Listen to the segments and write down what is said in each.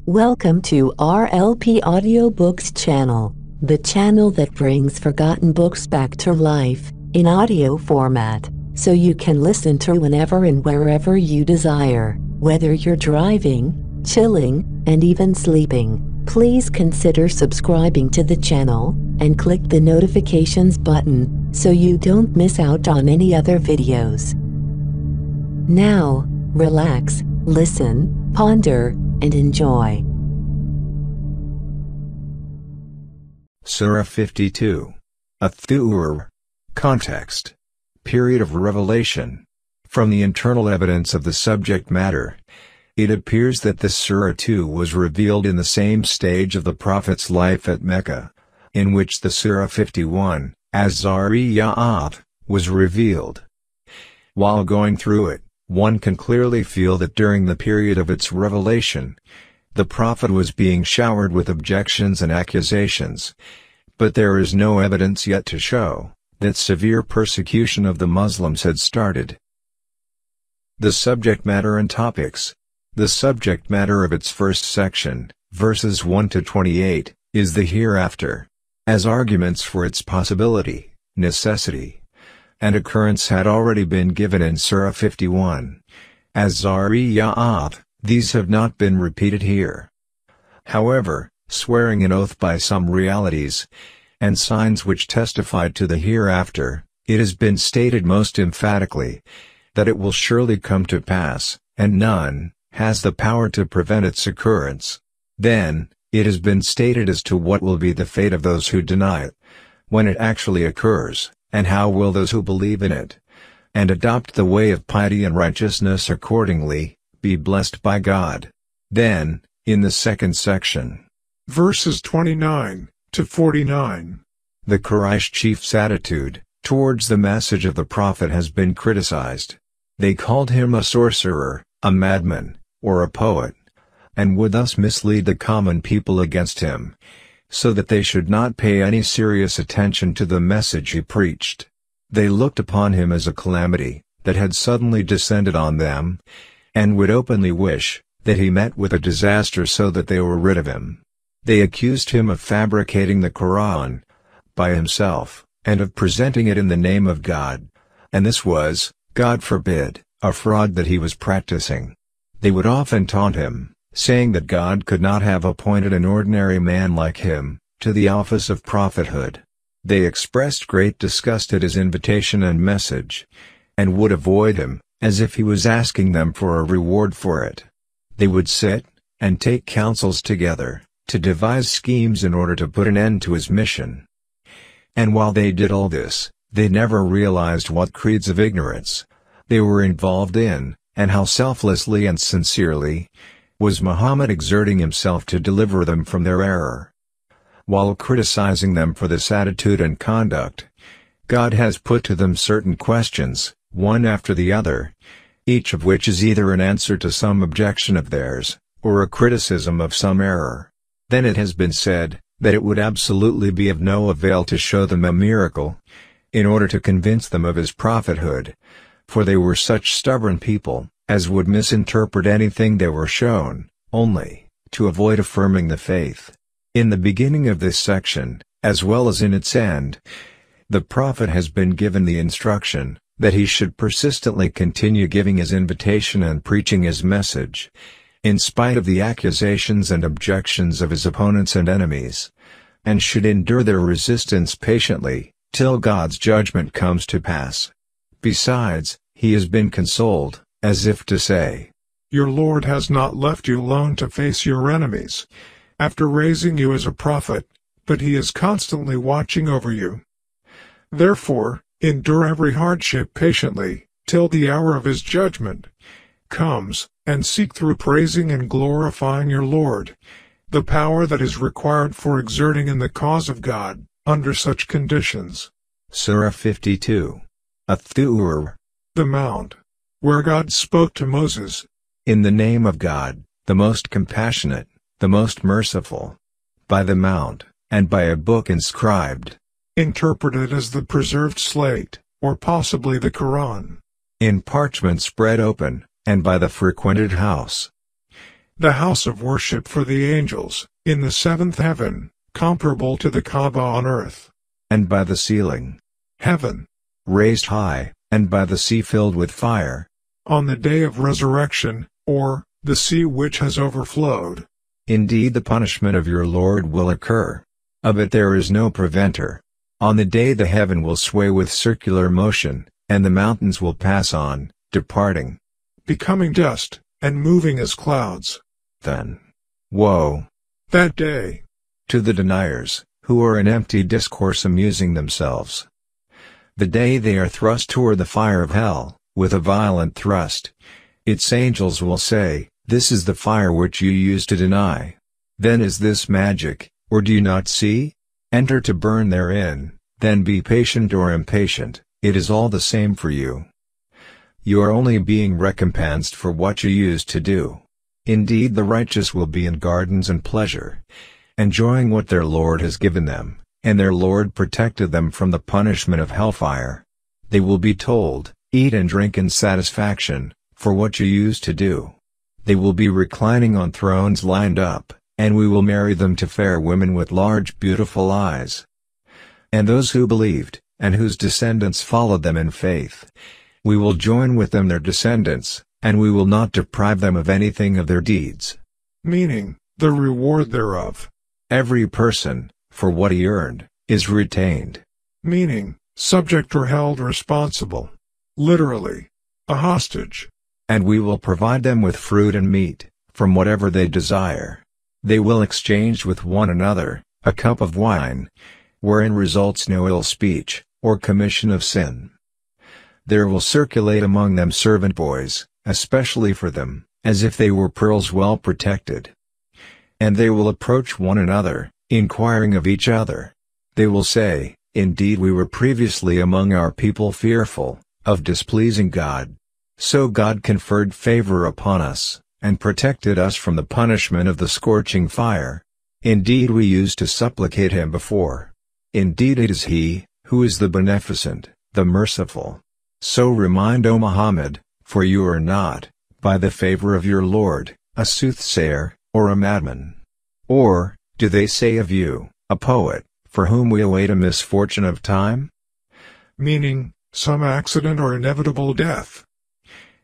Welcome to RLP Audiobooks channel, the channel that brings forgotten books back to life in audio format, so you can listen to whenever and wherever you desire, whether you're driving, chilling, and even sleeping. Please consider subscribing to the channel and click the notifications button so you don't miss out on any other videos. Now, relax, listen, ponder, and enjoy. Surah 52. Athur. Context. Period of revelation. From the internal evidence of the subject matter, it appears that this Surah too was revealed in the same stage of the Prophet's life at Mecca, in which the Surah 51, Az-Zariyat, was revealed. While going through it, one can clearly feel that during the period of its revelation, the Prophet was being showered with objections and accusations, but there is no evidence yet to show that severe persecution of the Muslims had started. The subject matter and topics. The subject matter of its first section, verses 1 to 28, is the hereafter, as arguments for its possibility, necessity, and occurrence had already been given in Surah 51. Az-Zariyat, these have not been repeated here. However, swearing an oath by some realities and signs which testified to the hereafter, it has been stated most emphatically that it will surely come to pass, and none has the power to prevent its occurrence. Then, it has been stated as to what will be the fate of those who deny it when it actually occurs, and how will those who believe in it and adopt the way of piety and righteousness accordingly be blessed by God. Then, in the second section, verses 29 to 49, the Quraysh chief's attitude towards the message of the Prophet has been criticized. They called him a sorcerer, a madman, or a poet, and would thus mislead the common people against him, so that they should not pay any serious attention to the message he preached. They looked upon him as a calamity that had suddenly descended on them, and would openly wish that he met with a disaster so that they were rid of him. They accused him of fabricating the Quran by himself, and of presenting it in the name of God, and this was, God forbid, a fraud that he was practicing. They would often taunt him, saying that God could not have appointed an ordinary man like him to the office of prophethood. They expressed great disgust at his invitation and message, and would avoid him, as if he was asking them for a reward for it. They would sit and take counsels together to devise schemes in order to put an end to his mission. And while they did all this, they never realized what creeds of ignorance they were involved in, and how selflessly and sincerely was Muhammad exerting himself to deliver them from their error. While criticizing them for this attitude and conduct, God has put to them certain questions, one after the other, each of which is either an answer to some objection of theirs, or a criticism of some error. Then it has been said that it would absolutely be of no avail to show them a miracle, in order to convince them of his prophethood, for they were such stubborn people as would misinterpret anything they were shown, only to avoid affirming the faith. In the beginning of this section, as well as in its end, the Prophet has been given the instruction that he should persistently continue giving his invitation and preaching his message, in spite of the accusations and objections of his opponents and enemies, and should endure their resistance patiently, till God's judgment comes to pass. Besides, he has been consoled, as if to say, your Lord has not left you alone to face your enemies, after raising you as a prophet, but he is constantly watching over you. Therefore, endure every hardship patiently, till the hour of his judgment comes, and seek through praising and glorifying your Lord the power that is required for exerting in the cause of God, under such conditions. Surah 52. Athur. The Mount, where God spoke to Moses. In the name of God, the most compassionate, the most merciful. By the Mount, and by a book inscribed. Interpreted as the preserved slate, or possibly the Quran. In parchment spread open, and by the frequented house. the house of worship for the angels, in the seventh heaven, comparable to the Kaaba on earth. And by the ceiling, Heaven, raised high, and by the sea filled with fire. on the day of resurrection, or, the sea which has overflowed. Indeed the punishment of your Lord will occur. Of it there is no preventer. On the day the heaven will sway with circular motion, and the mountains will pass on, departing, Becoming dust, and moving as clouds. then. Woe That day, to the deniers, who are in empty discourse amusing themselves. The day they are thrust toward the fire of hell, with a violent thrust. Its angels will say, "This is the fire which you used to deny. Then is this magic, or do you not see? Enter to burn therein, then be patient or impatient, it is all the same for you. You are only being recompensed for what you used to do." Indeed the righteous will be in gardens and pleasure, enjoying what their Lord has given them, and their Lord protected them from the punishment of hellfire. They will be told, "Eat and drink in satisfaction, for what you used to do." They will be reclining on thrones lined up, and we will marry them to fair women with large beautiful eyes. And those who believed, and whose descendants followed them in faith, we will join with them their descendants, and we will not deprive them of anything of their deeds. meaning, the reward thereof. Every person, for what he earned, is retained. Meaning, subject or held responsible. Literally, a hostage. And we will provide them with fruit and meat, from whatever they desire. They will exchange with one another a cup of wine, wherein results no ill speech, or commission of sin. There will circulate among them servant boys, especially for them, as if they were pearls well protected. And they will approach one another, inquiring of each other. They will say, "Indeed we were previously among our people fearful of displeasing God. So God conferred favor upon us, and protected us from the punishment of the scorching fire. Indeed we used to supplicate him before. Indeed it is he, who is the beneficent, the merciful. So remind, O Muhammad, for you are not, by the favor of your Lord, a soothsayer, or a madman. Or, do they say of you, a poet, for whom we await a misfortune of time?" Meaning, some accident or inevitable death.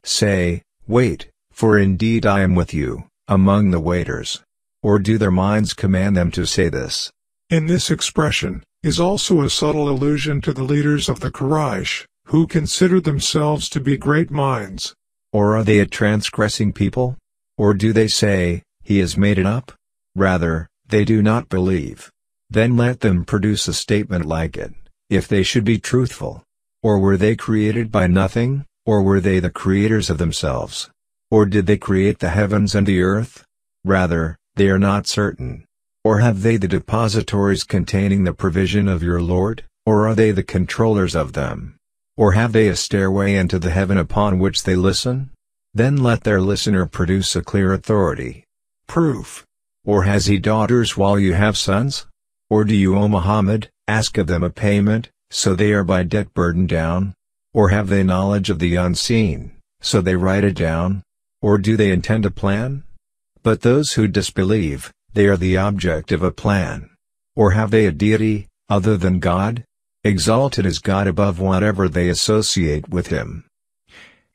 Say, "Wait, for indeed I am with you, among the waiters." Or do their minds command them to say this? In this expression, is also a subtle allusion to the leaders of the Quraysh, who consider themselves to be great minds. Or are they a transgressing people? Or do they say, "He has made it up"? Rather, they do not believe. Then let them produce a statement like it, if they should be truthful. Or were they created by nothing, or were they the creators of themselves? Or did they create the heavens and the earth? Rather, they are not certain. Or have they the depositories containing the provision of your Lord, or are they the controllers of them? Or have they a stairway into the heaven upon which they listen? Then let their listener produce a clear authority. Proof. Or has he daughters while you have sons? Or do you, O Muhammad, ask of them a payment, so they are by debt burdened down? Or have they knowledge of the unseen, so they write it down? Or do they intend a plan? But those who disbelieve, they are the object of a plan. Or have they a deity, other than God? Exalted is God above whatever they associate with him.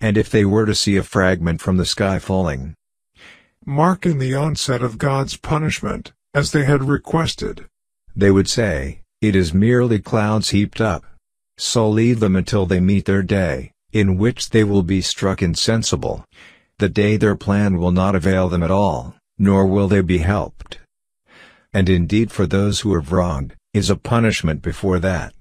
And if they were to see a fragment from the sky falling, marking the onset of God's punishment, as they had requested, they would say, "It is merely clouds heaped up." So leave them until they meet their day, in which they will be struck insensible. The day their plan will not avail them at all, nor will they be helped. And indeed for those who have wronged, is a punishment before that.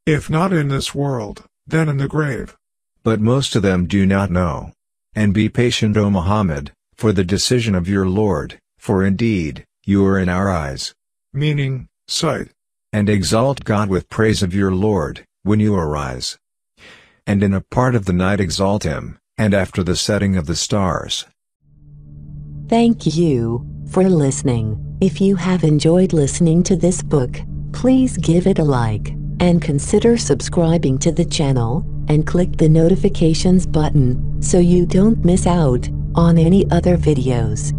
If not in this world, then in the grave. But most of them do not know. And be patient, O Muhammad, for the decision of your Lord, for indeed, you are in our eyes. Meaning, sight. And exalt God with praise of your Lord, when you arise. And in a part of the night exalt him, and after the setting of the stars. Thank you for listening. If you have enjoyed listening to this book, please give it a like, and consider subscribing to the channel, and click the notifications button, so you don't miss out on any other videos.